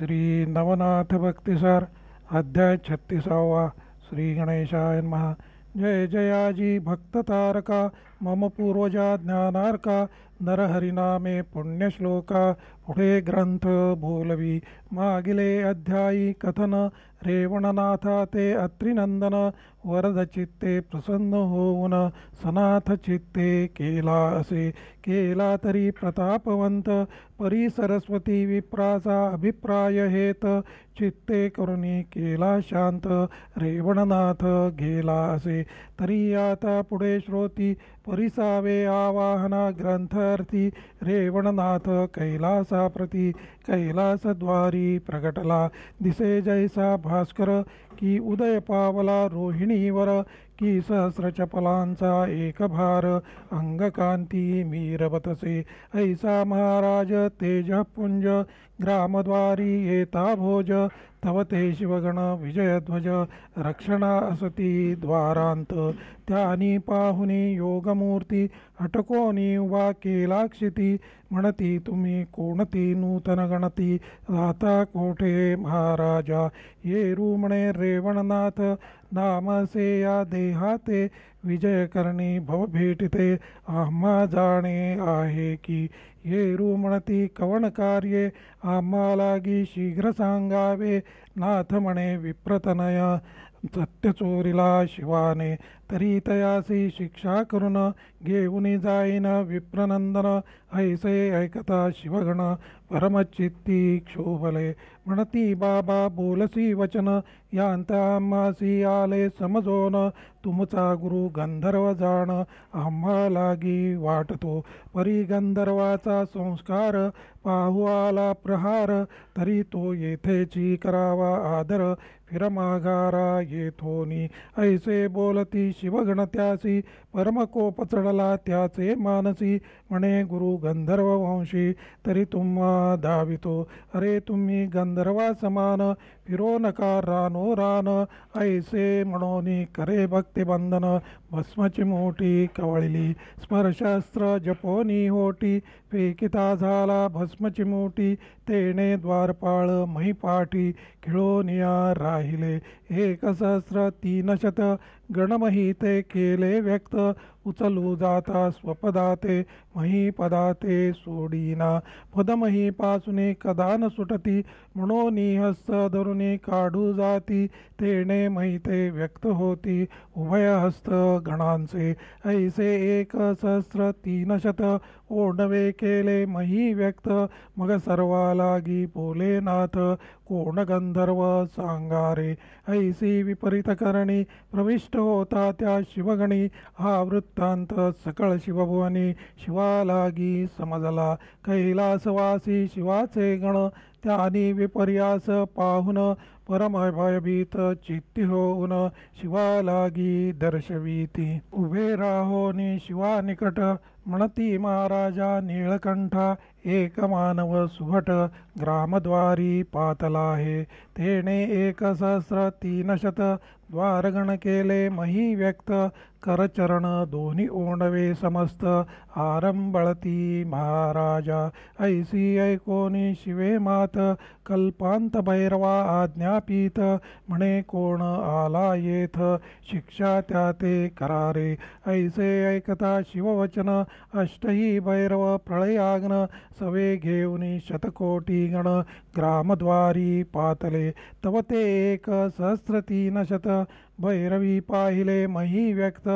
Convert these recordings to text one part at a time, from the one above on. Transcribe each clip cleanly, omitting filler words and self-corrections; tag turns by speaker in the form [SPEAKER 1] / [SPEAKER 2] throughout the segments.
[SPEAKER 1] श्री नवनाथ भक्तिसार अध्याय 36। श्री गणेशाय नमः। जय जयाजी भक्त तारका मम पूर्वजा ज्ञानार्का नरहरिनामे पुण्यश्लोका। पुढे ग्रंथ बोलवी मागिले अध्यायी कथन रेवणनाथा ते अत्रिनंदन वरद चित्ते प्रसन्न होऊन सनाथ चित्ते केला असे केला तरी प्रतापवंत परी सरस्वती विप्राचा अभिप्राय हेत चित्ते करुणी केला शांत रेवणनाथ गेला असे तरी आता पुढे श्रोती परिसावे आवाहना ग्रंथार्थी रेवणनाथ कैलासाप्रती कैलासद्वारी प्रगटला दिसे जैसा भास्कर की उदय पावला रोहिणीवर की सहस्र चपलांचा एक भार अंगकांती मीरवतसे ऐसा महाराज तेजपुंज ग्रामद्वारी येता भोज तव ते शिवगण विजयध्वज रक्षणा असती द्वारांत त्यानी पाहुनी योगमूर्ती हटकोनी उभा केला क्षिती म्हणती तुम्ही कोणती नूतन गणती राहता कोठे महाराजा येरू म्हणे रेवणनाथ नामसे या देहाते विजय करणी भव भेटिते आम्हा जाणे आहे की येरू म्हणती कवन कार्ये आम्हालागी शीघ्र सांगावे नाथ म्हणे विप्रतनय सत्य चोरीला शिवाने तरी तयासी शिक्षा करून घेऊन जाईन विप्रनंदन ऐसे ऐकता शिवगण परमचित्ती क्षोभले म्हणती बाबा बोलसी वचन यांता आम्हासी आले समजोन तुमचा गुरु गंधर्व जाण आम्हा लागी वाटतो परी गंधर्वाचा संस्कार पाहू आला प्रहार तरी तो येथेची करावा आदर फिरमाघारा येथोनी ऐसे बोलती शिवगण त्यासी परमकोप चढला त्याचे मानसी म्हणे गुरु गंधर्व वंशी तरी तुम्हा धावितो अरे तुम्ही गंधर्वा समान फिरो नका रानो रान ऐसे म्हणोनी करे भक्तिबंधन भस्मची मोठी कवळली स्पर्शास्त्र जपोनी होटी फेकिता झाला भस्मची मोठी तेणे द्वारपाळ महिपाठी खिळोनिया राहिले 1,300 गणमहिते केले व्यक्त उचलू जाता स्वपदाते महिपदाते सोडीना पदमही पासुनी कदा न सुटती म्हणोनी हस्त धरुनी काढू जाती तेणे महिते व्यक्त होती उभय हस्त गणांचे ऐसे 1,300 ओढवे केले मही व्यक्त मग सर्वालागी बोले नाथ कोण गंधर्व सांगारे ऐसी विपरीत करणी प्रविष्ट होता त्या शिवगणी हा वृत्तांत सकळ शिवभुवनी शिवालागी समजला कैलासवासी शिवाचे गण त्यानी विपर्यास पाहुन परम भयभीत चित्ती होऊन शिवालागी दर्शविती उभे राहोनी शिवा निकट म्हणती महाराजा नीळकंठा एक मानव सुभट ग्रामद्वारी पातला आहे तेणे 1,300 द्वारगण केले मही व्यक्त करचरण दोन्ही ओंडवे समस्त आरंबळती महाराजा ऐसी ऐकोनी शिवे मात कल्पांत भैरवा आज्ञापीत म्हणे कोण आला येथ शिक्षा त्या ते करारे ऐसे ऐकता शिववचन अष्टही भैरव प्रळयाग्न सवे घेऊनी शतकोटी गण ग्रामद्वारी पातले तव ते 1,300 भैरवी पाहिले मही व्यक्त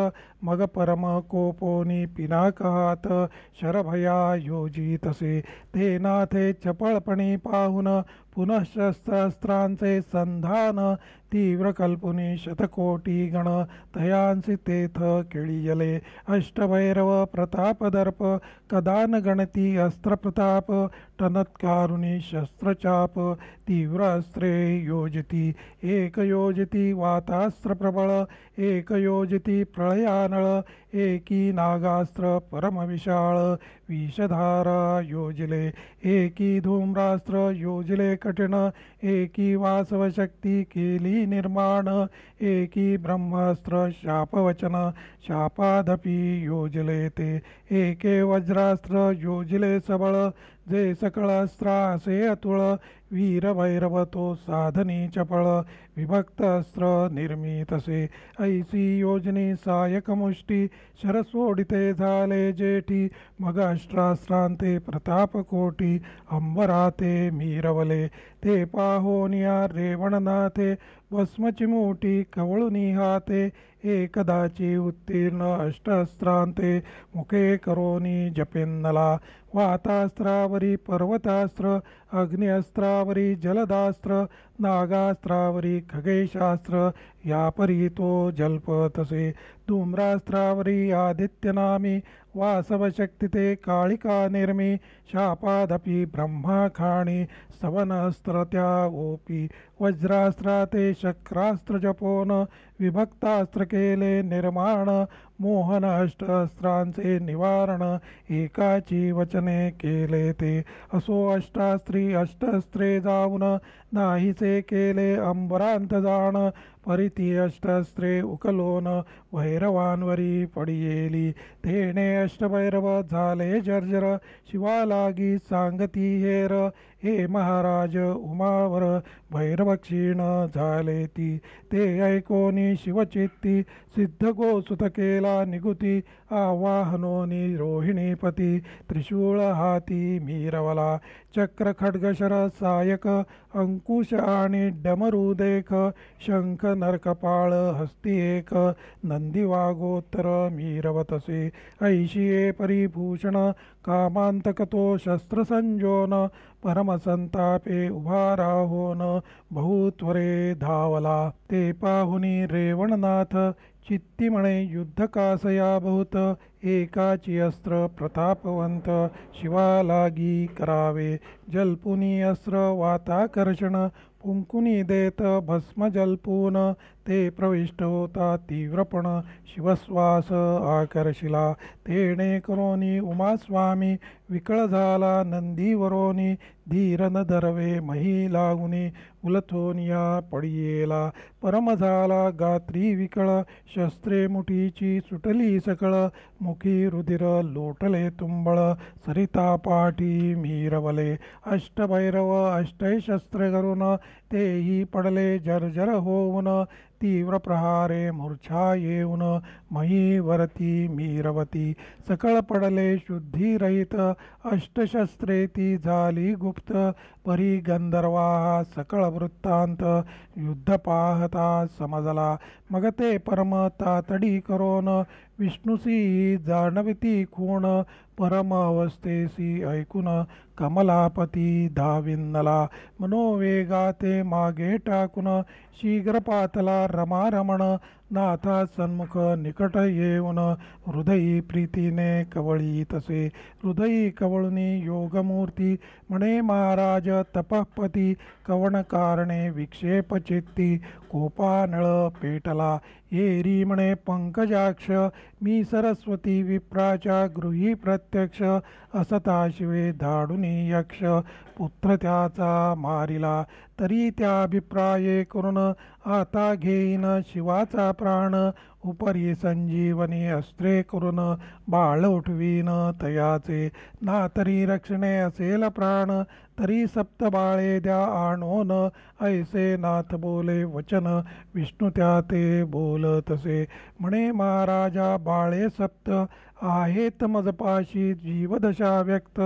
[SPEAKER 1] मग परम कोपोनी पिनाकहात शरभया योजितसे ते नाथे चपळपणी पाहुन पुनः शस्त्रास्त्रांचे संधान तीव्र कल्पुनी शतकोटी गण तयांसी तेथ किळियले अष्टभैरव प्रताप दर्प कदान गणती अस्त्र प्रताप टनत्कारुनी शस्त्रचाप तीव्र अस्त्रे योजती एक योजती वातास्त्र प्रबळ एक योजती प्रळयानळ एकी नागास्त्र परमविशाळ विषधारा योजिले, एकी धूम्रास्त्र योजिले कठिण, एकी वासवशक्ती केली निर्माण, एकी ब्रह्मास्त्र शापवचन शापादपी योजिले ते, एके वज्रास्त्र योजिले सबळ, जे सकळ अस्त्रासे अतुळ, वीरभैरव तो साधनी चपळ, विभक्त अस्त्र निर्मितसे, ऐसी योजनी सायक मुष्टी, शरसोडिते झाले जेठी, मग अष्ट्रास्त्रांते प्रताप कोटी, अंबराते मीरवले, ते पाहोनिया रेवणनाथे, भस्मची मोठी कवळुनी हाते, एकदाची उत्तीर्ण अष्टस्त्रांते, मुखे करोनी जपेन्नला, वातास्त्रावरी पर्वतास्त्र, अग्निअस्त्रावरी जलदास्त्र, नागास्त्रावरी खगेशास्त्र, यापरी तो जल्पतसे, धूम्रास्त्रावरी आदित्यनामी, वासवशक्तिते काळिका निर्मी, शापादपि ब्रह्माखाणी, स्तवनस्त्र त्या ओपी, वज्रास्त्राते शक्रास्त्र जपोन, विभक्तास्त्र केले निर्माण, मोहन अष्टस्त्रांचे निवारण, एकाची वचने केले ते, असो अष्टास्त्री अष्टस्त्रे जाऊन, नाहीसे केले अंबरांत जाण, परिती अष्टस्त्रे उकलोन, भैरवांवरी पडियेली, तेणे अष्टभैरव झाले जर्जर, शिवालागी सांगती हेर, हे महाराज उमावर भैरव क्षीण झाले ती, ते ऐकोनी शिवचित्ती, सिद्ध गोसुत केला निगुती, आवाहनोनी रोहिणीपती, त्रिशूळ हाती मीरवला, चक्र खड्गशर सायक, अंकुश आणि डमरू देख, शंख नरकपाळ हस्ती एक, नंदी वागोत्तर मीरवतसे, ऐशिये परिभूषण, कामांतक तो शस्त्रसंजोन, परमसंतापे उभा राहोन, बहुत्वरे धावला, ते पाहुनी रेवणनाथ, चित्ती म्हणे युद्ध कासया बहुत, एकाची अस्त्र प्रतापवंत, शिवालागी करावे, जल्पुनी अस्त्र वाताकर्षण, पुंकुनी देत भस्म जल्पून, ते प्रविष्ट होता तीव्रपण, शिवश्वास आकर्षिला, तेणे करोनी उमास्वामी, विकळ झाला नंदीवरोनी, धीर न धरवे मही लागुनी, उलथोनिया पडियेला, परम झाला गात्री विकळ, शस्त्रे मुठीची सुटली सकळ, मुखी रुधिर लोटले तुंबळ, सरिता पाठी मीरवले, अष्टभैरव अष्टशस्त्र करून, तेही पडले जर्जर होऊन, तीव्र प्रहारे मूर्छा येऊन, मही वरती मीरवती, सकळ पडले शुद्धिरहित, अष्टशस्त्रे ती झाली गुप्त, परी गंधर्वा सकळ वृत्तांत, युद्ध पाहता समजला, मग ते परम तातडी करोन, विष्णुसी जाणविती खूण, परम अवस्थेसी ऐकून, कमलापती धाविन्नला, मनोवेगाते मागे टाकून, शीघ्र पातला रमारमण, नाथा सन्मुख निकट येऊन, हृदयी प्रीतीने कवळी तसे, हृदयी कवळुनी योगमूर्ती, म्हणे महाराज तपःपती, कवण कारणे विक्षेप चित्ती, कोपानळ पेटला, येरी म्हणे पंकजाक्ष, मी सरस्वती विप्राच्या गृही प्रत्यक्ष, असता शिवे धाडुनी यक्ष, पुत्र त्याचा मारिला, तरी त्या अभिप्राये करून, आता घेईन शिवाचा प्राण, उपरी संजीवनी अस्त्रे करून, बाळ उठवीन तयाचे, ना तरी रक्षणे असेल प्राण, तरी सप्त बाळे द्या आणोन, ऐसे नाथ बोले वचन, विष्णू त्या ते बोलतसे, म्हणे महाराजा बाळे सप्त, आहेत मजपाशी जीवदशा व्यक्त,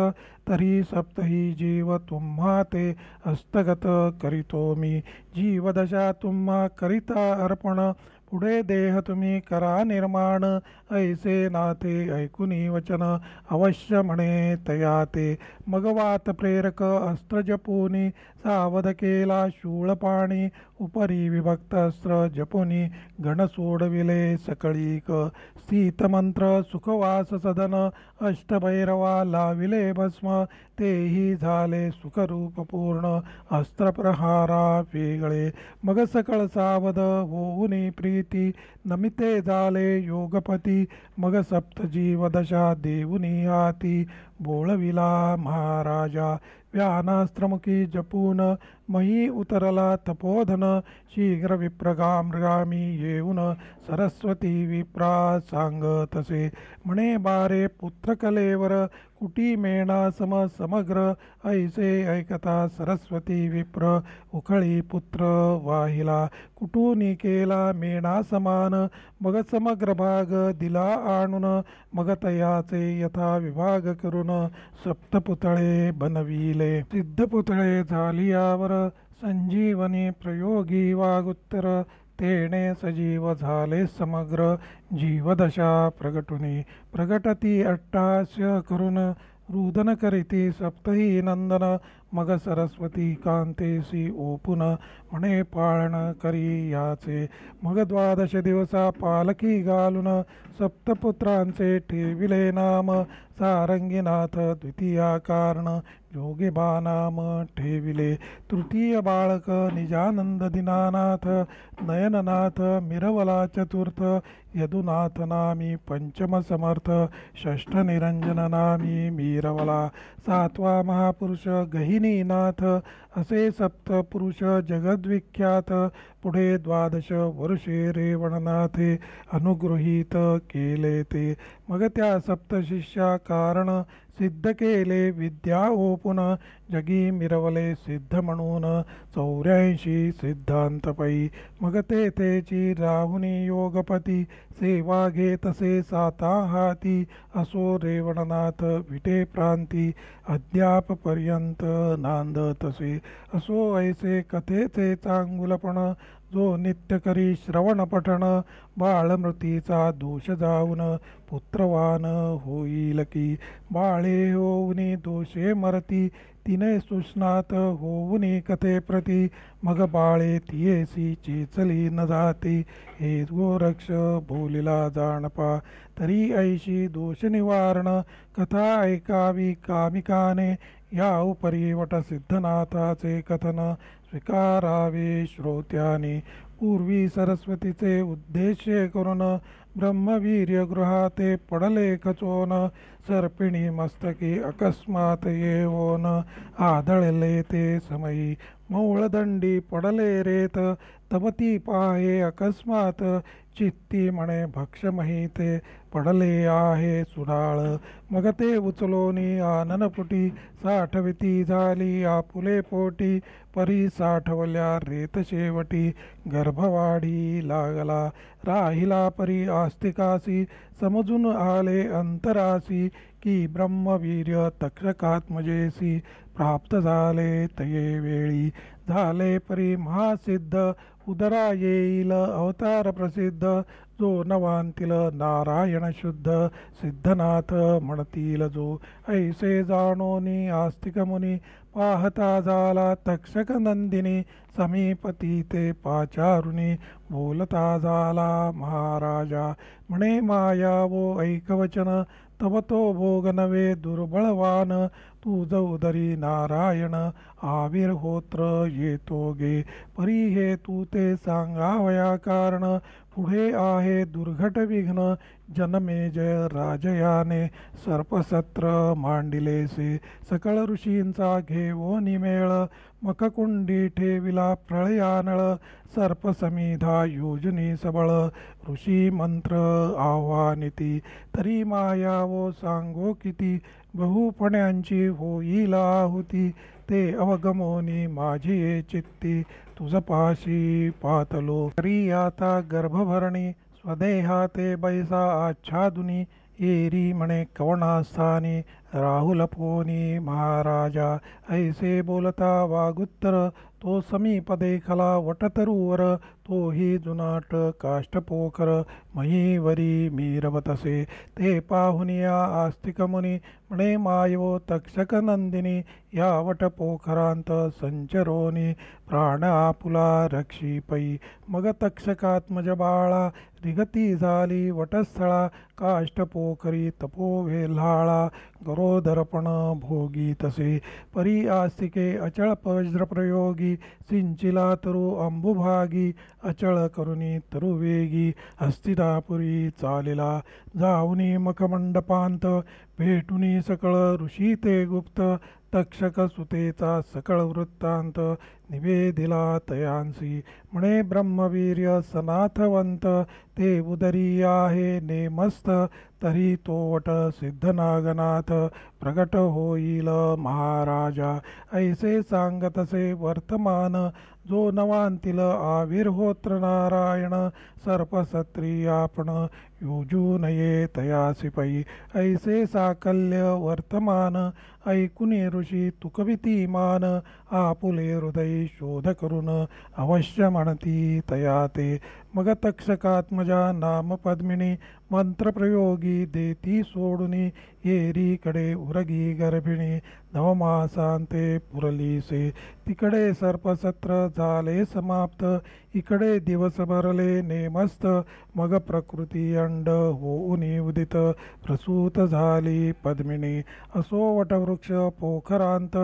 [SPEAKER 1] तरी सप्तही जीव तुम्हा ते हस्तगत करीतो मी, जीवदशा तुम्हा करिता अर्पण, पुढे देह तुम्ही करा निर्माण, ऐसे नाथे ऐकुनी वचन, अवश्य म्हणे तया ते, मग वात प्रेरक अस्त्र जपुनी, सावध केला शूळपाणी उपरी विभक्तस्त्र जपुनी गण सोडविले सकळीक स्थितमंत्र सुखवास सदन अष्टभैरवा लाविले भस्म तेही झाले सुखरूप पूर्ण अस्त्रप्रहारा वेगळे मग सकळ सावध होऊनी प्रीती नमिते झाले योगपती मग सप्तजीव दशा देऊनी हाती बोळविला महाराजा व्यानास्त्रमुखी जपून मही उतरला तपोधन शीघ्र विप्रगामी येऊन सरस्वती विप्रा सांगतसे म्हणे बारे पुत्र कलेवर कुटी मेणा समग्र ऐसे ऐकता सरस्वती विप्र उखळी पुत्र वाहिला कुटूनी केला मेणा समान मग समग्र भाग दिला आणून मग तयाचे यथा विभाग करून सप्तपुतळे बनविले सिद्धपुतळे झालियावर संजीवनी प्रयोगी वागुत्तर तेणे सजीव झाले समग्र जीवदशा प्रगटुनी प्रगटती अट्टास्य करून रुदन करीती सप्तही नंदन मग सरस्वती कांतेसी ओपुन म्हणे पाळण करी याचे मग द्वादश दिवसा पालखी घालून सप्तपुत्रांचे ठेविले नाम सारंगीनाथ द्वितीया कारण जोगिबा नाम ठेविले तृतीय बाळक निजानंद दिनानाथ नयननाथ मिरवला चतुर्थ यदुनाथ नामी पंचम समर्थ षष्ठ निरंजन नामी मिरवला सातवा महापुरुष गहिनीनाथ असे सप्त पुरुष जगद्विख्यात पुढे द्वादश वर्षे रेवणनाथे अनुगृहीत केले ते मग त्या सप्तशिष्या कारण सिद्ध केले विद्या ओपुन जगी मिरवले सिद्ध म्हणून 84 सिद्धांतपै मग तेची राहुनी योगपती सेवा घेतसे साता हाती असो रेवणनाथ विटे प्रांती अद्यापपर्यंत नांदतसे असो ऐसे कथेचे चांगुलपण जो नित्य करी श्रवण पठण बाळमृतीचा दोष जाऊन पुत्रवान होईल की बाळे होऊनी दोषे मरती तिने सुस्नात होऊनी कथे प्रती मग बाळे तियेसी चेचली न जाती हे गोरक्ष बोलिला जाणपा तरी ऐशी दोष निवारण कथा ऐकावी कामिकाने या उपरी वट सिद्धनाथाचे कथन स्वीकारावे श्रोत्याने पूर्वी सरस्वतीचे उद्देश्य करून ब्रह्मवीर्य गृहाते पडले खचोन सर्पिणी मस्तकी अकस्मात येवोन आदळले ते समयी मौळदंडी पडले रेत तबती पाहे अकस्मात चित्ती म्हणे भक्षमहिते पडले आहे सुडाळ मग ते उचलोनी आननपुटी साठविती झाली आपुले पोटी परी साठवल्या रेत शेवटी गर्भवाढी लागला राहिला परी आस्तिकासी समजून आले अंतरासी की ब्रह्मवीर्य तक्षकात्मजेसी प्राप्त झाले तये वेळी झाले परी महासिद्ध उदरा येईल अवतार प्रसिद्ध जो नवांतील नारायण शुद्ध सिद्धनाथ म्हणतील जो ऐसे जाणोनी आस्तिक मुनी पाहता झाला तक्षक नंदिनी समीपती ते पाचारुनी बोलता झाला महाराजा म्हणे माया वो ऐकवचन तव तो भोग नवे दुर्बळवान तुझ उदरी नारायण आविर्होत्र येतो गे परी हे तू ते सांगावया कारण पुढे आहे दुर्घट विघ्न जनमे जय राजयाने सर्पसत्र मांडिलेसे सकळ ऋषींचा घेवो निमेळ मखकुंडी ठेविला प्रळयानळ सर्पसमिधा योजनी सबळ ऋषी मंत्र आव्हानिती तरी माया वो सांगो किती बहुपण्यांची होईल आहुती ते अवगमोनी माझी चित्ती तुझ पाशी पातलो तरी आता गर्भभरणी स्वदेहा ते बैसा आच्छादुनी एरी म्हणे कवणास्थानी राहुल फोनी महाराजा ऐसे बोलता वागुत्तर तो समीप देखला वटतरुवर तोही जुनाट काष्टपोखर महीवरी मीरवतसे ते पाहुनिया आस्तिक मुनी म्हणे मायो तक्षक नंदिनी या वटपोखरांत संचरोनी प्राण आपुला रक्षी पै मग तक्षकात्मज बाळा रिगती झाली वटस्थळा काष्टपोखरी तपो वेल्हाळा गरोदरपण भोगी तसे परी आस्तिके अचळ वज्रप्रयोगी सिंचिला तरु अंबुभागी अचळ करुणी तरुवेगी हस्तिनापुरी चालिला जाऊनी मखमंडपांत भेटुनी सकळ ऋषी ते गुप्त तक्षक सुतेचा सकळ वृत्तांत निवेदिला तयांसी म्हणे ब्रह्मवीर्य सनाथवंत ते उदरी आहे नेमस्त तरी तो वट सिद्धनागनाथ प्रगट होईल महाराजा ऐसे सांगतसे वर्तमान जो नवांतील आविर्होत्र नारायण सर्पसत्री आपण योजू नये तयासी पै ऐसे साकल्य वर्तमान ऐकुनी ऋषी तुकविती मान आपुले हृदय शोध करून अवश्य म्हणती तया ते मग तक्षकात्मजा नाम पद्मिनी मंत्रप्रयोगी देती सोडुनी येरीकडे उरगी गर्भिणी नवमासांते पुरलीसे तिकडे सर्पसत्र झाले समाप्त इकडे दिवस भरले नेमस्त मग प्रकृती अंड होऊनी उदित प्रसूत झाली पद्मिनी असो वटवृक्ष पोखरांत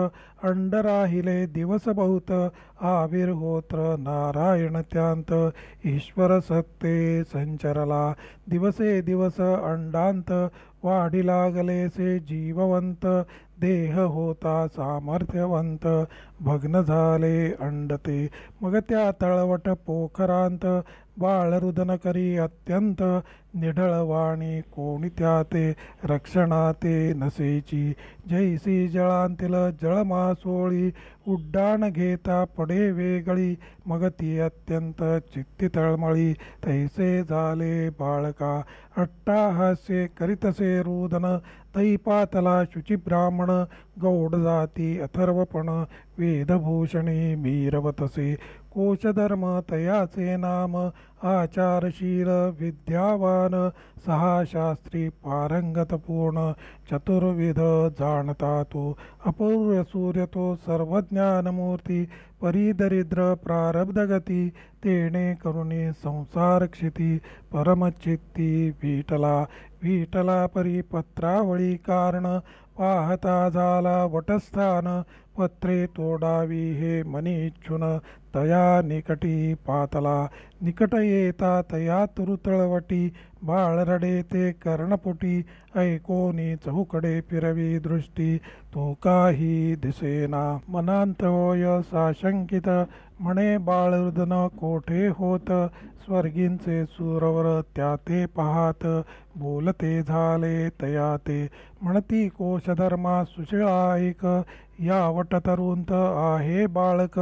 [SPEAKER 1] अंड राहिले दिवस बहुत आविर्होत्र नारायण त्यांत ईश्वर सत्ते संचरला दिवसे दिवस अंडांत वाढी लागलेसे जीववंत देह होता सामर्थ्यवंत भग्न झाले अंडते मग त्या तळवट पोखरांत बाळरुदन करी अत्यंत निढळवाणी कोणी त्या ते रक्षणाते नसेची जैसी जळांतील जळमासोळी उड्डाण घेता पडे वेगळी मग ती अत्यंत चित्ती तळमळी तैसे झाले बाळका अट्टाहास्य करीतसे रुदन दैपातला शुचिब्राह्मण गौड जाती अथर्वपण वेदभूषणी मीरवतसे कोशधर्म तयाचे नाम आचारशील विद्यावान सहा शास्त्री पारंगत पूर्ण चतुर्विध जाणता तो अपूर्व सूर्य तो सर्वज्ञानमूर्ती परिदरिद्र प्रारब्धगती तेणे करुणी संसार क्षिती परमचित्ती विठला परी पत्रावळी कारण पाहता झाला वटस्थान पत्रे तोडावी हे मनी इच्छुन तया निकटी पातला निकट येता तया तुरुतळवटी बाळ रडे ते कर्णपुटी ऐकोनी चहूकडे फिरवी दृष्टी तो काही दिसेना मनांत होय साशंकित म्हणे बाळरुदन कोठे होत स्वर्गींचे सुरवर त्या ते पाहात बोलते झाले तया ते म्हणती कोशधर्मा सुशिळा ऐक या वट तरुंत आहे बाळक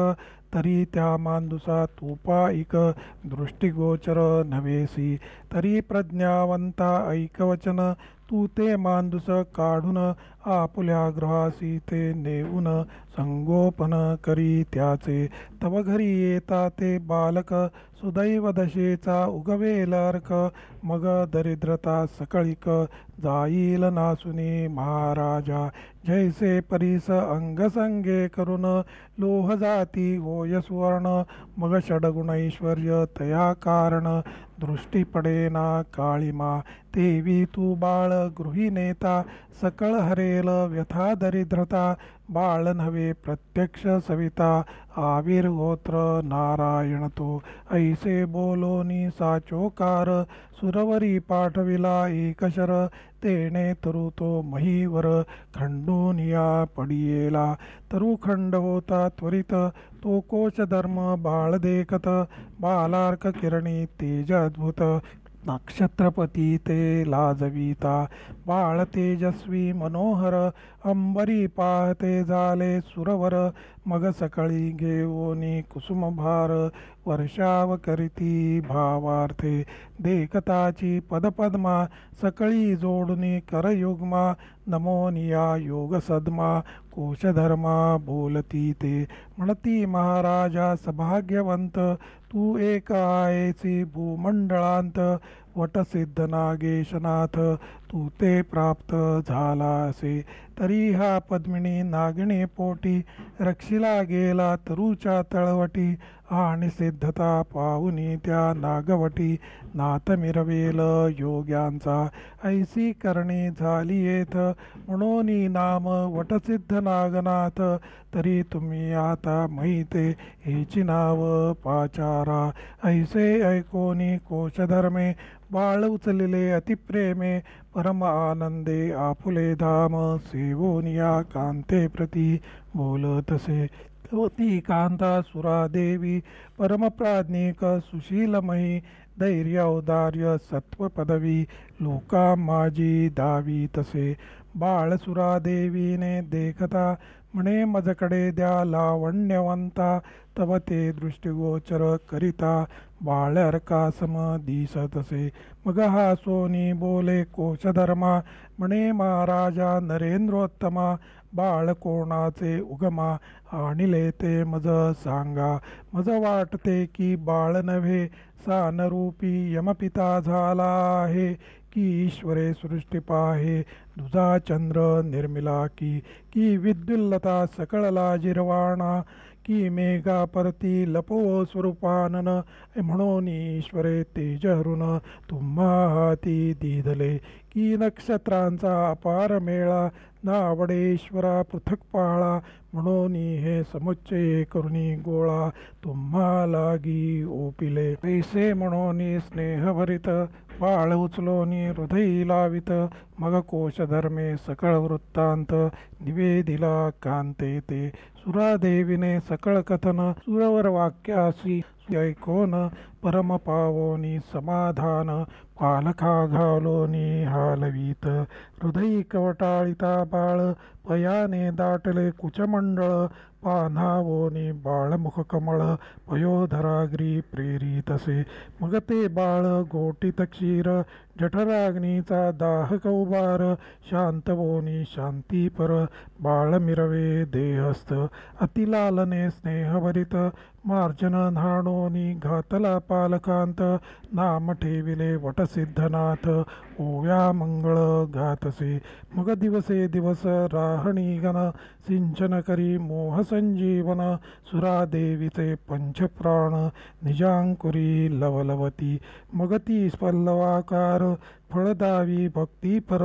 [SPEAKER 1] तरी त्या मांदुसा तुपाईक दृष्टिगोचर नवेसी तरी प्रज्ञावंता ऐकवचन तू ते मांदुस काढून आपुल्या गृहासी ते नेऊन संगोपन करी त्याचे तव घरी येता ते बालक सुदैव दशेचा उगवेल अर्क मग दरिद्रता सकळिक जाईल नासुनी महाराजा जैसे परीस अंगसंगे करून लोह जाती होय सुवर्ण मग षडगुण ऐश्वर्य तया कारण दृष्टी पडेना काळीमा देवी तू बाळ गृही नेता सकळ हरेल व्यथा दरिद्रता बाळ नव्हे प्रत्यक्ष सविता आविर्होत्र नारायण तो ऐसे बोलोनी साचोकार सुरवरी पाठविला एकशर तेणे तरु तो महीवर खंडून या पडियेला तरु खंड होता त्वरित तो कोश धर्म बाळ देखत बालार्क किरणी तेज अद्भुत नक्षत्रपती ते लाजविता बाळ तेजस्वी मनोहर अंबरी पाहते झाले सुरवर मग सकाळी घेऊनी कुसुमभार वर्षाव करीती भावार्थे देखताची पदपद्मा सकळी जोडुनी करयुग्मा नमोनिया योग सद्मा कोशधर्मा बोलती ते म्हणती महाराजा सभाग्यवंत तू एक आहेसी भूमंडळांत वटसिद्ध नागेशनाथ तू ते प्राप्त झाला असे तरी हा पद्मिनी नागिणी पोटी रक्षिला गेला तरूच्या तळवटी आणि सिद्धता पाहुनी त्या नागवटी नाथ मिरवेल योग्यांचा ऐसी करणी झाली येथ म्हणून नाम वटसिद्ध नागनाथ तरी तुम्ही आता माहिते हेची नाव पाचारा ऐसे ऐकोनी कोशधर्मे बाळ उचलिले अतिप्रेमे परम आनंदे आपुले धाम सेवोनिया कांते प्रती बोलतसे ती कांता सुरादेवी परमप्राज्ञिक सुशीलमयी धैर्य औदार्य सत्व पदवी लोका माझी दावी तसे बाळ सुरादेवीने देखता म्हणे मजकडे द्या लावण्यवंता तव ते दृष्टिगोचर करिता बाळ अर्कासम दिसतसे मग हा सोनी बोले कोशधर्मा म्हणे महाराजा नरेंद्रोत्तमा बाळ कोणाचे उगमा आणिले ते मज सांगा मज वाटते की बाळ नव्हे सानरूपी यमपिता झाला आहे की ईश्वरे सृष्टी पाहे दुजा चंद्र निर्मिला की विद्युल्लता सकळला जिरवाणा की मेघा परती लपो स्वरूपानन म्हणून ईश्वरे तेजहरुन तुम्हा हाती दिधले की नक्षत्रांचा अपार मेळा नावडेश्वरा पृथक पाळा म्हणून हे समुच्चये करुणी गोळा तुम्हा लागी ओपिले पैसे म्हणून स्नेहभरित बाळ उचलोनी हृदय लावित मग कोशधर्मे सकळ वृत्तांत निवेदिला कांते ते सुरादेवीने सकळ कथन सुरवर वाक्यासी ऐकोन परम पावोनी समाधान पालखा घालोनी हालवीत हृदय कवटाळिता बाळ पयाने दाटले कुचमंडळ पान्हावोनी बाळमुख कमळ पयोधराग्री प्रेरितसे मग ते बाळ गोटित क्षीर जठराग्नीचा दाह कौबार शांतवोनी शांतीपर बाळ मिरवे देहस्थ अतिलालने स्नेहभरित मार्जन न्हाणोनी घातला पालकांत नाम ठेविले वटसिद्धनाथ ओव्या मंगळ गातसे मग दिवसे दिवस राहणी गण सिंचन करी मोह संजीवन सुरादेवीचे पंचप्राण निजांकुरी लवलवती मग ती स्पल्लवाकार फळदावी भक्तीपर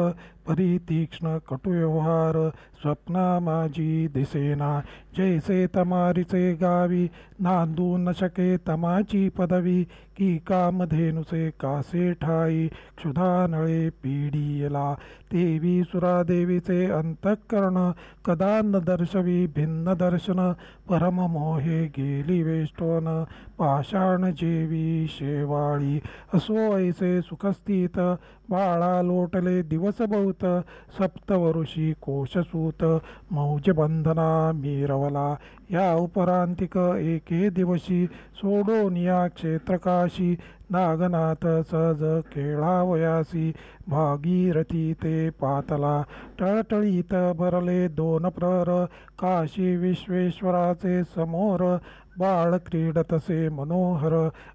[SPEAKER 1] परितीक्ष्ण कटुव्यवहार स्वप्ना माझी दिसेना जैसे तमारीचे गावी नांदू न शके तमाची पदवी की कामधेनुसे कासे ठाई क्षुधा नळे पीडियला देवी सुरादेवीचे अंतःकरण कदा न दर्शवी भिन्न दर्शन परम मोहे गेली वेष्टोन पाषाण जेवी शेवाळी असो ऐसे सुखस्थित बाळा लोटले दिवस बहुत सप्तवऋषी कोशसूत मौज बंधना मिरवला या उपरांतिक एके दिवशी सोडून या क्षेत्रकाशी नागनाथ सहज खेळावयासी भागीरथी ते पातला टळटळीत भरले दोन प्रहर काशी विश्वेश्वराचे समोर बाळ क्रीडतसे मनोहर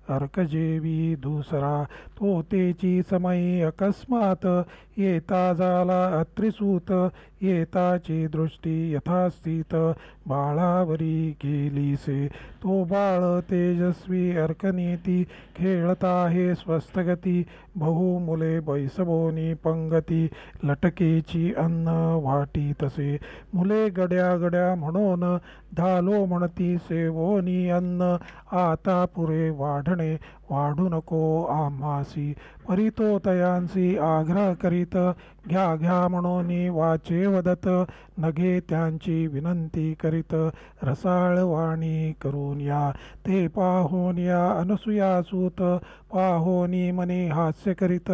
[SPEAKER 1] अर्कजेवी दुसरा तो तेची समयी अकस्मात येता झाला अत्रिसूत येताची दृष्टी यथास्थित बाळावरी गेलीसे तो बाळ तेजस्वी अर्कनीती खेळता हे स्वस्थगती बहुमुले बैसबोनी पंगती लटकेची अन्न वाटी तसे मुले गड्या गड्या म्हणून धालो म्हणती सेवोनी अन्न आता पुरे वाढणे वाढू नको आम्हासी परितो तयांसी आग्रह करीत घ्या घ्या म्हणून वाचे वदत नगे त्यांची विनंती करीत रसाळ वाणी करून या ते पाहोन या अनसुयासूत पाहोनी मने हास्य करीत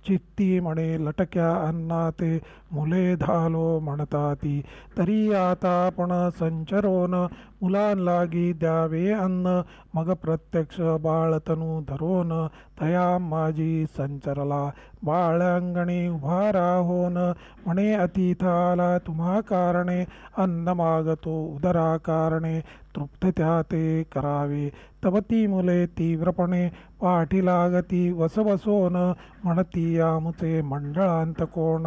[SPEAKER 1] चित्ती म्हणे लटक्या अन्ना ते मुले धालो म्हणताती, तरी आता आपण संचरोन मुलांलागी द्यावे अन्न. मग प्रत्यक्ष बाळतनू धरोन तया माझी संचरला. बाळ अंगणी उभा राहोन म्हणे, अतिथाला तुम्हा कारणे. अन्न मागतो उदरा कारणे, तृप्त त्या ते करावे. तव ती मुले तीव्रपणे पाठी लागती वसवसोन. म्हणती आमुचे मंडळांत कोण,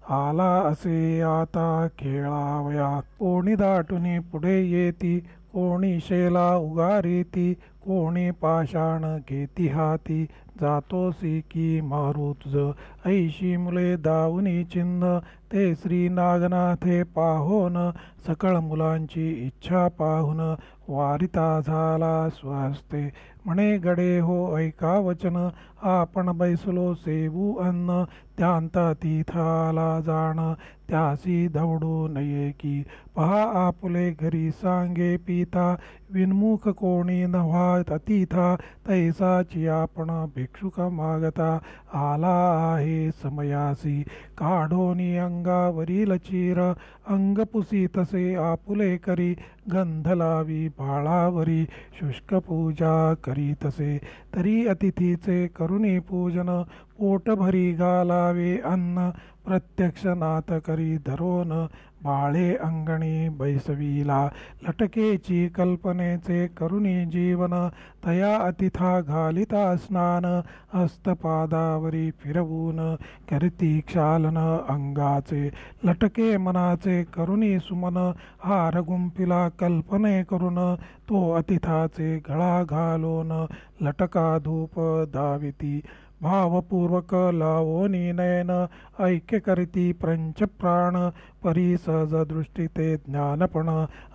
[SPEAKER 1] आला असे आता खेळावया. कोणी दाटुनी पुढे येती, कोणी शेला उगारीती, कोणी पाषाण घेती हाती. जातोसी की मारू तुझ, ऐशी मुले दावुनी चिन्ह. ते श्री नागनाथे पाहोन, सकळ मुलांची इच्छा पाहून. वारिता झाला स्वहस्ते, म्हणे गडे हो ऐका वचन. आपण बैसलो सेवू अन्न, त्यांत तिथाला जाण. त्यासी दवडू नये की, पहा आपुले घरी सांगे पिता. विनमुख कोणी नव्हा अतिथा, तैसाची आपण भिक्षुक मागता. आला आहे समयासी, काढोनी अंगावरील चीर. अंग पुसी तसे आपुले करी, गंध लावी बाळावरी. शुष्क पूजा करी तसे, तरी अतिथीचे करुणी पूजन. पोट भरी घालावे अन्न, प्रत्यक्ष नाथ करी धरोन. बाळे अंगणी बैसविला, लटकेची कल्पनेचे करुणी जीवन. तया अतिथा घालिता स्नान, हस्तपादावरी फिरवून. करती क्षालन अंगाचे, लटके मनाचे करुणी सुमन. हार गुंफिला कल्पने करून, तो अतिथाचे गळा घालून. लटका धूप दाविती, भावपूर्वक लावोनी नयन. ऐक्य करीती प्रंच प्राण, परी सहज दृष्टी ते ज्ञानपण.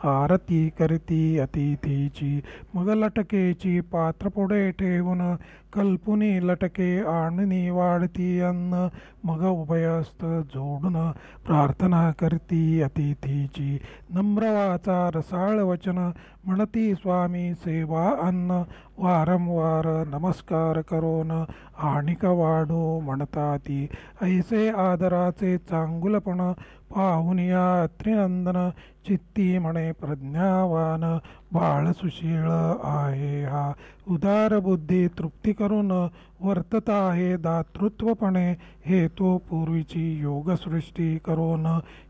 [SPEAKER 1] आरती करती अतिथीची, मग लटकेची पात्र पुढे ठेवून. कल्पुनी लटके आणनी वाढती अन्न, मग उभयस्त जोडून. प्रार्थना करती अतिथीची, नम्र वाचा रसाळ वचन. म्हणती स्वामी सेवा अन्न, वारंवार नमस्कार करोन. आणिक वाढो म्हणताती, ऐसे आदराचे चांगुलपण. पाहुनिया त्रिनंदन, चित्ती म्हणे प्रज्ञावान. बाळ सुशीळ आहे हा, उदार बुद्धी तृप्ती करून. वर्तत आहे दातृत्वपणे, हे तो पूर्वीची योगसृष्टी करोन.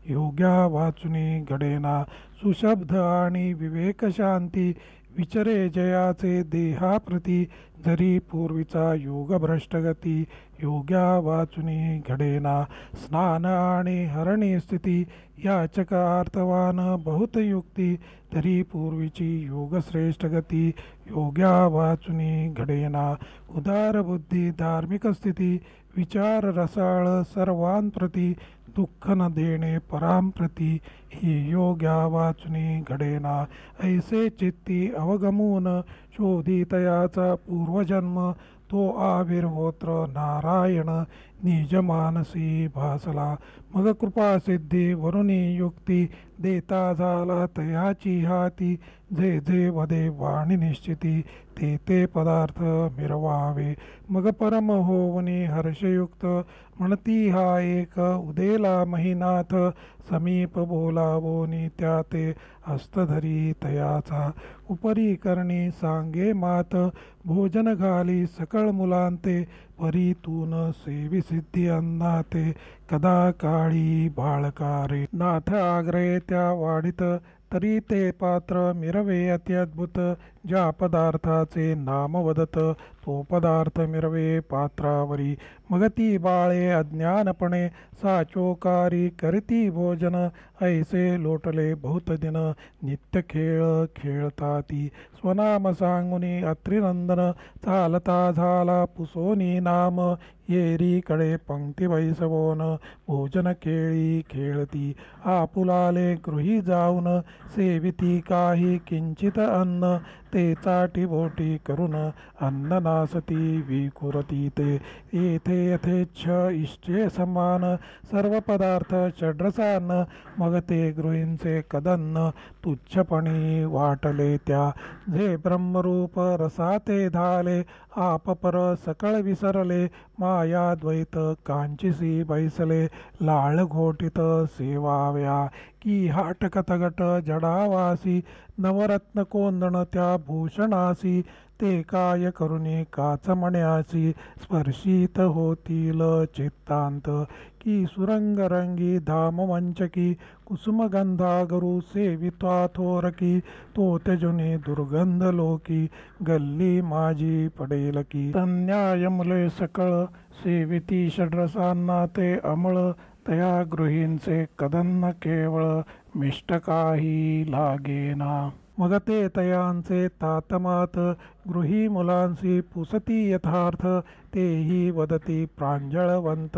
[SPEAKER 1] योग्या वाचुनी घडेना सुशब्द आणि विवेक शांती. विचरे जयाचे देहाप्रती, जरी पूर्वीचा योग भ्रष्टगती. योग्या वाचुनी घडेना स्नान आणि हरणी स्थिती. याचक अर्थवान बहुत युक्ती, तरी पूर्वीची योगश्रेष्ठ गती. योग्या वाचुनी घडेना उदार बुद्धी धार्मिक स्थिती. विचार रसाळ सर्वांप्रती, दुःख न देणे परांप्रती. ही योग्या वाचुनी घडेना ऐसे चित्ती अवगमून. शोधितयाचा पूर्वजन्म, तो आविर्होत्र नारायण. निज मानसी भासला, मग कृपा सिद्धी वरुणी युक्ती. देता झाला तयाची हाती, जे जे वदे वाणी निश्चिती. ते ते पदार्थ मिरवावे, मग परम होवनी हर्षयुक्त. म्हणती हा एक उदेला महिनाथ, समीप बोलावोनी त्या ते हस्तधरी तयाचा. उपरी करणी सांगे मात, भोजन घाली सकळ मुलांते. परीतून सेवी सिद्धी अन्नाते, कदा काळी बाळकारे. नाथ आग्रहे त्या वाढीत, तरी ते पात्र मिरवे अत्यद्भुत. ज्या पदार्थाचे नाम वदत, तो पदार्थ मिरवे पात्रावरी. मग ती बाळे अज्ञानपणे, साचोकारी करती भोजन. ऐसे लोटले बहुत दिन, नित्य खेळ खेळताती. स्वनाम सांगुनी अत्रिनंदन, चालता झाला पुसोनी नाम. येरीकडे पंक्ती बैसवोन, भोजन केळी खेळती. आपुलाले गृही जाऊन, सेविती काही किंचित अन्न. ते चाटी बोटी करून, अन्न नासती विखुरती ते. येथे यथेच्छ इष्टे समान, सर्व पदार्थ षड्रसान्न. मग ते गृहींचे कदन्न, तुच्छपणी वाटले त्या. जे ब्रह्मरूप रसाते धाले, आपपर सकळ विसरले. मायाद्वैत कांचिसी बैसले लाळ घोटित सेवाव्या की हाटकतगट जडावासी नवरत्न कोंदण त्या भूषणासी ते काय करुणी काच मण्यासी स्पर्शित होतील चित्तांत की सुरंगरंगी धाम मंचकी कुसुमगंधागरू सेवित्वा थोरकी तो त्यजुनी दुर्गंध लोकी गल्ली माझी पडेल की तन्याय मुले सकळ सेविती षड्रसांना ते अमळ तया गृहींचे कदन्न केवळ मिष्ट काही लागेना मग ते तयांचे तातमात गृही मुलांसी पुसती यथार्थ तेही वदती प्रांजळवंत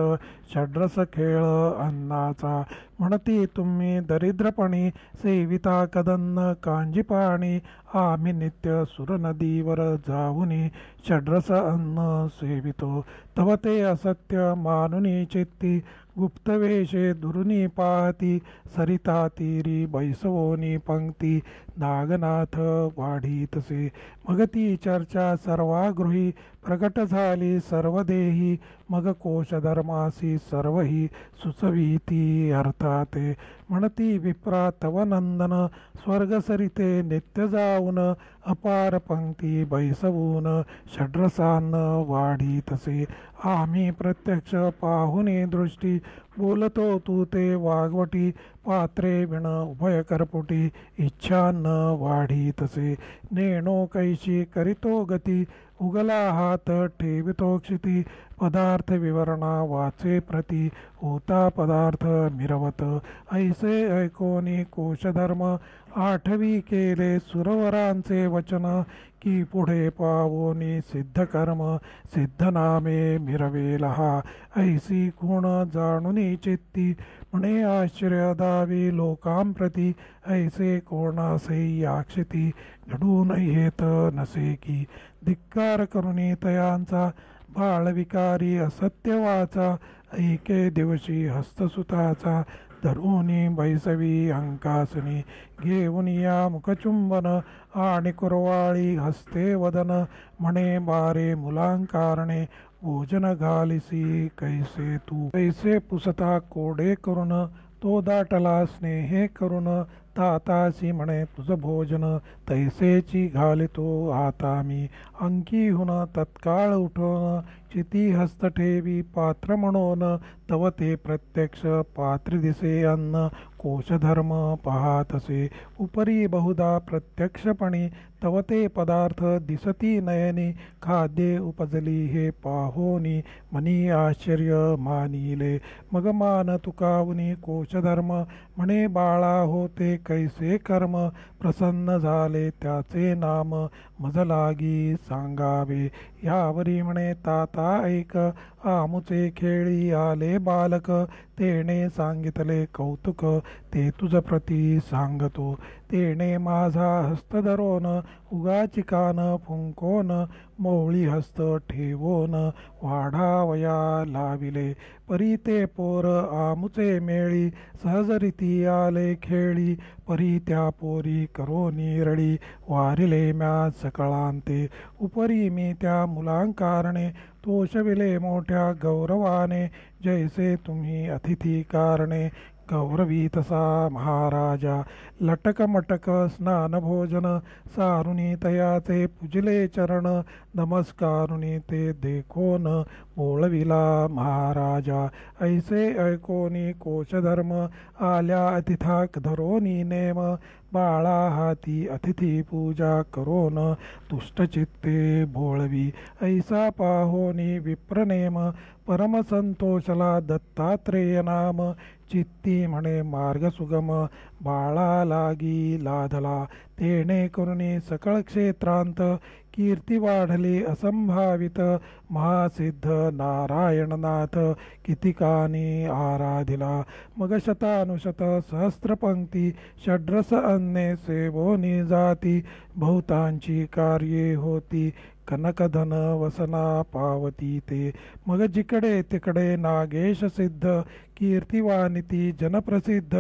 [SPEAKER 1] षड्रस खेळ अन्नाचा म्हणती तुम्ही दरिद्रपणी सेविता कदन्न कांजीपाणी आम्ही नित्य सुरनदीवर जाऊनी षड्रस अन्न सेवितो तव ते असत्य मानुनी चित्ती गुप्तवेशे दुरुनी पाहती सरिता तीरी बैसवोनी पंक्ती नागनाथ वाढीतसे मग ती चर्चा सर्वागृही प्रकट झाली सर्वदेही मग कोशधर्मासी सर्वही सुचविती अर्थाते म्हणती विप्रा तव नंदन स्वर्ग सरिते नित्य जाऊन अपार पंक्ती बैसवून षड्रसान्न वाढीतसे आम्ही प्रत्यक्ष पाहुनी दृष्टी बोलतो तू ते वागवटी पात्रे विण उभय करपुटी इच्छान्न वाढीतसे नेणो कैशी करीतो गती उगला हात ठेवितो क्षिती पदार्थ विवरणा वाचे प्रती होता पदार्थ मिरवत ऐसे ऐकोनी कोशधर्म आठवी केले सुरवरांचे वचन की पुढे पावोनी सिद्ध कर्म सिद्ध नामे मिरवेल हा ऐसी गुण जाणुनी चित्ती म्हणे आश्चर्य दावी लोकांप्रती ऐसे कोणासे याक्षिती घडून येत नसे की धिक्कार करुणी तयांचा बाळविकारी असत्य वाचा ऐके दिवशी हस्तसुताचा धरूनी बैसवी अंकासनी घेऊन या मुखचुंबन आणि कुरवाळी हस्ते वदन म्हणे बारे मुलांकारणे भोजन घालिसी कैसे तू कैसे पुसता कोडे करून तो दाटला स्नेहे करून तातासी म्हणे तुझ भोजन तैसेची घालितो आता मी अंकीहून तत्काळ उठून चिती हस्त ठेवी पात्र म्हणून तव ते प्रत्यक्ष पात्र दिसे अन्न कोशधर्म पाहातसे उपरी बहुधा प्रत्यक्षपणी तव ते पदार्थ दिसती नयनी खाद्ये उपजली हे पाहोनी मनी आश्चर्य मानिले मग मान तुकावनी कोशधर्म म्हणे बाळा होते कैसे कर्म प्रसन्न झाले त्याचे नाम मज लागी सांगावे यावरी म्हणे ताता ऐक आमुचे खेळी आले बालक तेणे सांगितले कौतुक ते तुझ प्रती सांगतो तेणे माझा हस्त धरोन उगाची कान फुंकोन मोवळी हस्त ठेवोन वाढावया लाविले परी ते पोर आमुचे मेळी सहजरीती आले खेळी परी त्या पोरी करो निरळी वारिले म्या सकळांते उपरी मी त्या मुलांकारणे तोषविले मोठ्या गौरवाने जैसे तुम्ही अतिथी कारणे गौरवी तसा महाराजा लटक मटक स्नान भोजन सारुनी तयाचे पुजले चरण नमस्कारुनी ते देखोन बोळविला महाराजा ऐसे ऐकोनी कोशधर्म आल्या अतिथाक धरोनी नेम बाळा हाती अतिथी पूजा करोन तुष्टचित्ते बोळवी ऐसा पाहोनी विप्रनेम परमसंतोषला दत्तात्रेय नाम चित्ती म्हणे मार्ग सुगम बाळा लागी लाधला तेणे करुणी सकळ क्षेत्रांत कीर्ती वाढली असंभावित महासिद्ध नारायणनाथ कितिकानी आराधिला मग शतानुशत सहस्त्रपंक्ती षड्रस अन्ने सेवोनी जाती बहुतांची कार्ये होती कनकधन वसना पावती ते. मग जिकडे तिकडे नागेश सिद्ध कीर्तिवानिती जनप्रसिद्ध.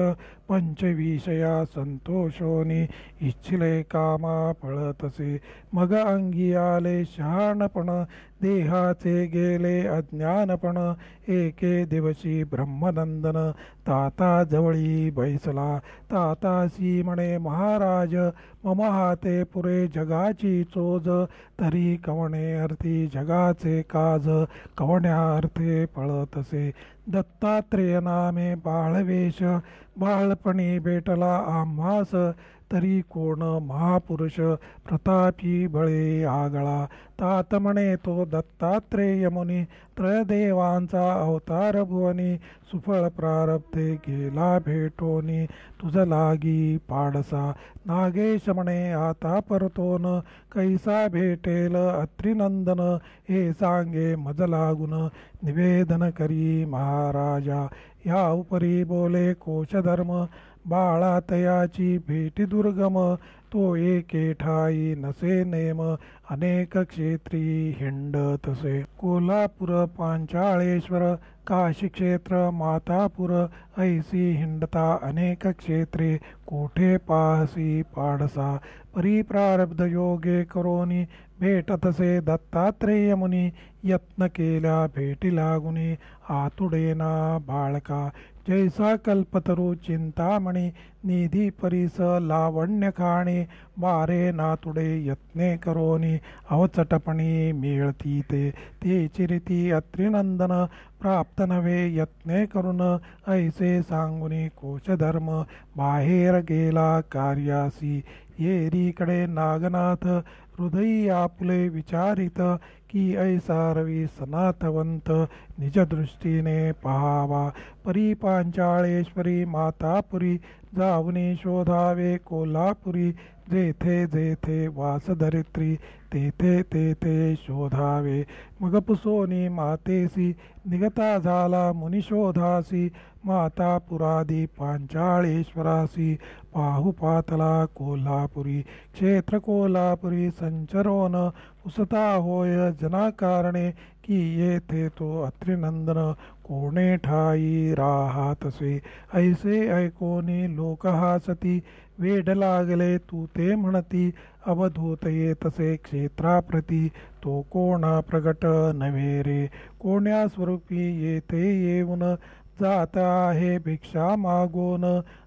[SPEAKER 1] पंचविषया संतोषोनी इच्छिले कामा फळतसे. मग अंगी आले शहाणपण देहाचे गेले अज्ञानपण. एके दिवशी ब्रह्मनंदन ताता जवळी बैसला. तातासी म्हणे महाराज मम हाते पुरे जगाची चोज. तरी कवणे अर्थी जगाचे काज कवण्या अर्थे पळतसे. दत्तात्रेय नामे बाळवेश बाळपणी भेटला आम्हास. तरी कोण महापुरुष प्रतापी बळे आगळा. तात म्हणे तो दत्तात्रेय मुनी त्रयदेवांचा अवतार भुवनी. सुफळ प्रारब्धे गेला भेटोनी तुझ लागी पाडसा. नागेश म्हणे आता परतोन कैसा भेटेल अत्रिनंदन. हे सांगे मज लागून निवेदन करी महाराजा. या उपरी बोले कोशधर्म बाळा तयाची भेटी दुर्गम. तो एके ठाई नसे नेम अनेक क्षेत्री हिंडतसे. कोल्हापूर पांचाळेश्वर काशी क्षेत्र मातापूर ऐसी हिंडता अनेक क्षेत्रे. कोठे पाहसी पाडसा परिप्रारब्ध योगे करोनी. भेटतसे दत्तात्रेय मुनी यत्न केल्या भेटी लागुनी. आतुडेना बाळका जैसा कल्पतरू चिंतामणी. निधी परीस लावण्य खाणी बारे नातुडे यत्ने करोनी. अवचटपणी मिळती ते चिरिती अत्रिनंदन. प्राप्त नव्हे यत्ने करून ऐसे सांगुनी कोशधर्म. बाहेर गेला कार्यासी येरीकडे नागनाथ. हृदयी आपुले विचारित की ऐसा रवी सनातवंत निज दृष्टीने पहावा. परी पांचाळेश्वरी मातापुरी जाऊनी शोधावे कोल्हापुरी. जेथे जेथे वासधरित्री तेथे तेथे शोधावे. मग पुसोनी मातेसी निगता झाला मुनिशोधासी. मातापुरादी पांचाळेश्वरासी पाहू पातला कोल्हापुरी. क्षेत्र कोल्हापुरी संचरोन उसता होय जनाकारणे. की येथे तो अत्रिनंदन कोणे ठाई राहातसे. ऐसे ऐकोनी लोक हासती वेड लागले तू ते म्हणती. अवधूत येतसे क्षेत्राप्रती तो कोणा प्रगट नव्हे रे. कोण्या स्वरूपी येथे येऊन जात आहे भिक्षा मागोन.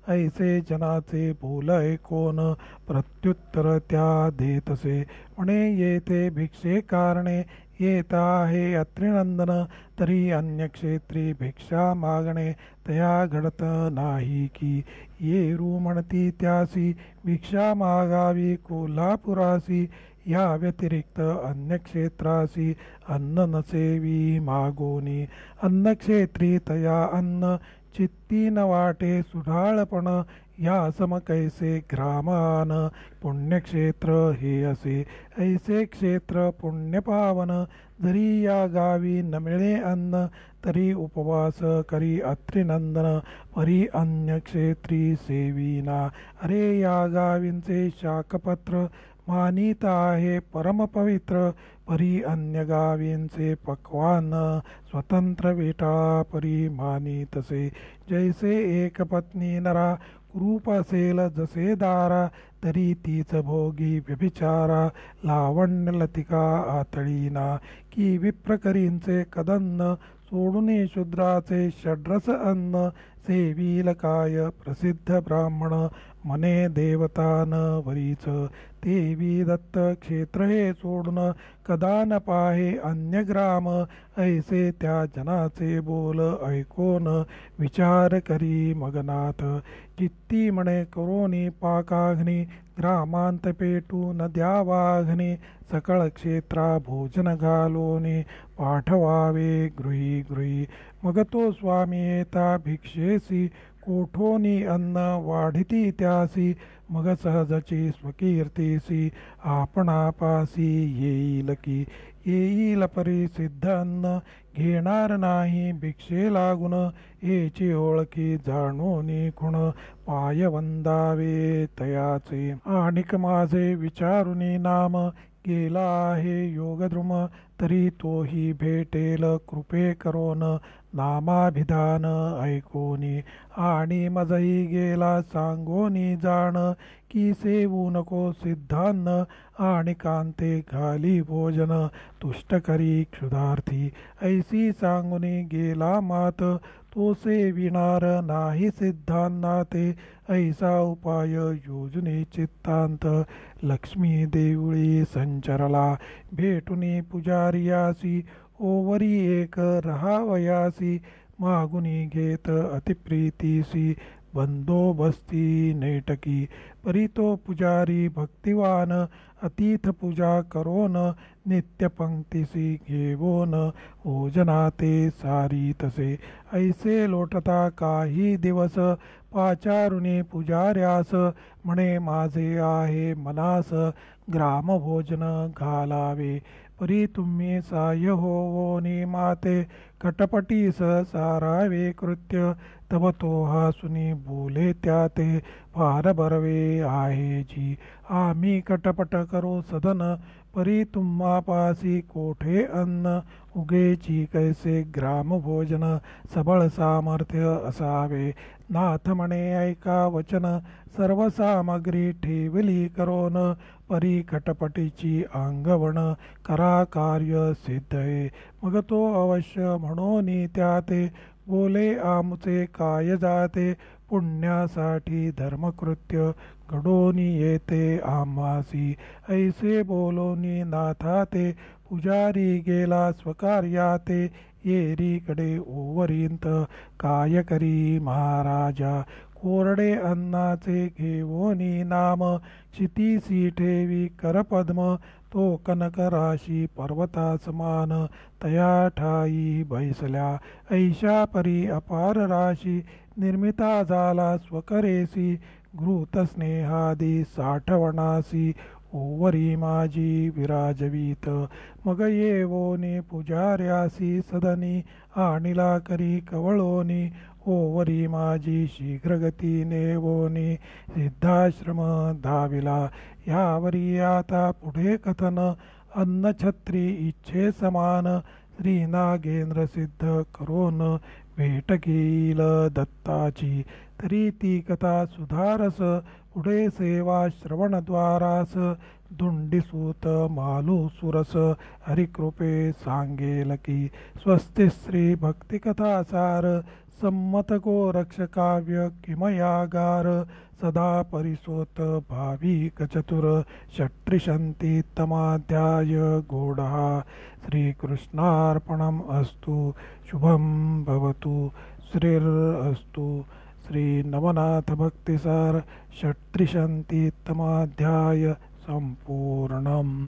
[SPEAKER 1] ऐसे जनाचे बोल ऐकोन प्रत्युत्तर त्या देतसे. म्हणे येथे भिक्षे कारणे येत आहे अत्रिनंदन. तरी अन्य क्षेत्री भिक्षा मागणे तया घडत नाही की. येरू म्हणती त्यासी भिक्षा मागावी कोल्हापुरासी. या व्यतिरिक्त अन्य क्षेत्रासी अन्न नसेवी मागोनी. अन्न क्षेत्री तया अन्न चित्ती न वाटे सुढाळपण. या सम कैसे ग्रामान पुण्यक्षेत्र हे असे. ऐसे क्षेत्र पुण्यपावन. जरी या गावी न मिळे अन्न तरी उपवास करी अत्रिनंदन. परी अन्य क्षेत्री सेविना. अरे या गावींचे शाकपत्र मानित आहे परमपवित्र. परी अन्य गावींचे पक्वान स्वतंत्र विटा परी मानितसे. जैसे एक पत्नी नरा कुरूप असेल जसे दारा. तरी तीच भोगी व्यभिचारा लावण्य लतिका आतळीना. की विप्रकरींचे कदन्न सोडून शूद्राचे षड्रस अन्न. सेवील काय प्रसिद्ध ब्राह्मण मने देवतान वरीच. देवी दत्त क्षेत्र हे सोडून कदा न पाहे अन्य ग्राम. ऐसे त्या जनाचे बोल ऐकोन विचार करी मगनाथ. चित्ती म्हणे करोनी पाकाग्नी ग्रामांत पेटू न द्यावाघ्नी. सकळ क्षेत्रा भोजन घालोनी पाठवावे गृही गृही. मग तो स्वामी येता भिक्षेसी कोठोनी अन्न वाढिती त्यासी. मग सहजची स्वकीर्तीसी आपणापासी येईल की. येईल परिसिद्ध अन्न घेणार नाही भिक्षे लागून. हेची ओळखी जाणूनी खुण पाय वंदावे तयाचे. आणिक माझे विचारुनी नाम गेला आहे योगद्रुम, तरी तोही भेटेल कृपे करोन नामाभिधान ऐकोनी. आणि मजही गेला सांगोनी जाण, की सेवू नको सिद्धान्न आणि कांते घाली भोजन तुष्ट करी क्षुधार्थी. ऐसी सांगुनी गेला मात, तो सेविणार नाही सिद्धांनाते. ऐसा उपाय योजने चित्तांत, लक्ष्मी देऊळी संचरला भेटुनी पुजारियासी. ओवरी एक रहावयासी, मागुनी घेत अतिप्रीतीसी. बंदोबस्ती नेटकी, परी तो पुजारी भक्तिवान. अतिथ पूजा करोन नित्य पंक्तीसी घेवोन, भोजनाते सारी तसे. ऐसे लोटता काही दिवस, पाचारुनी पुजाऱ्यास. म्हणे माझे आहे मनास, ग्रामभोजन घालावे. परी तुम्ही साह्य होवोनी माते, कटपटीस सारावे कृत्य. तब तो हासुनी बोले त्याते, फार बरवे आहे जी. आम्ही कटपट करू सदन, परी तुम्हापासी कोठे अन्न. उगेची कैसे ग्रामभोजन, सबळ सामर्थ्य असावे. नाथ म्हणे ऐका वचन, सर्व सामग्री ठेवली करोन. परी खटपटीची अंगवण, करा कार्य सिद्धये. मग तो अवश्य म्हणोनी त्याते, बोले आमुचे काय जाते. पुण्यासाठी धर्मकृत्य घडोनी येते आम्हासी. ऐसे बोलोनी नाथा ते, पुजारी गेला स्वकार्याते. येरीकडे ओवरींत काय करी महाराजा. कोरडे अन्नाचे घेवोनी नाम, क्षितीसी ठेवी करपद्म. तो कनक राशी पर्वता समान, तया ठाई बैसल्या. ऐशा परी अपार राशी, निर्मिता झाला स्वकरेसी. घृत स्नेहादी साठवणासी, ओवरी माझी विराजवीत. मग येवोनी पुजाऱ्यासी सदनी, आणिला करी कवळोनी. ओवरी माझी शीघ्रगती नेवोनी, सिद्धाश्रम धाविला. यावरी आता पुढे कथन, अन्नछत्री इच्छे समान. श्री नागेंद्र सिद्ध करोन, भेट घेईल दत्ताची. तरी ती कथा सुधारस, पुढे सेवा श्रवणद्वारास. धुंडीसूत मालू सुरस, हरिकृपे सांगेल की. स्वस्ति श्री भक्तिकथा सार, सम्मत गोरक्ष काव्य किमयागार. सदा परिसोत भाविक चतुर, षट्त्रिशन्ति तमाध्याय गूढः. श्रीकृष्णार्पणम् अस्तु. शुभं भवतु. श्रीरस्तु. श्री नवनाथ भक्तिसार षट्त्रिशन्ति तमाध्याय संपूर्णम्.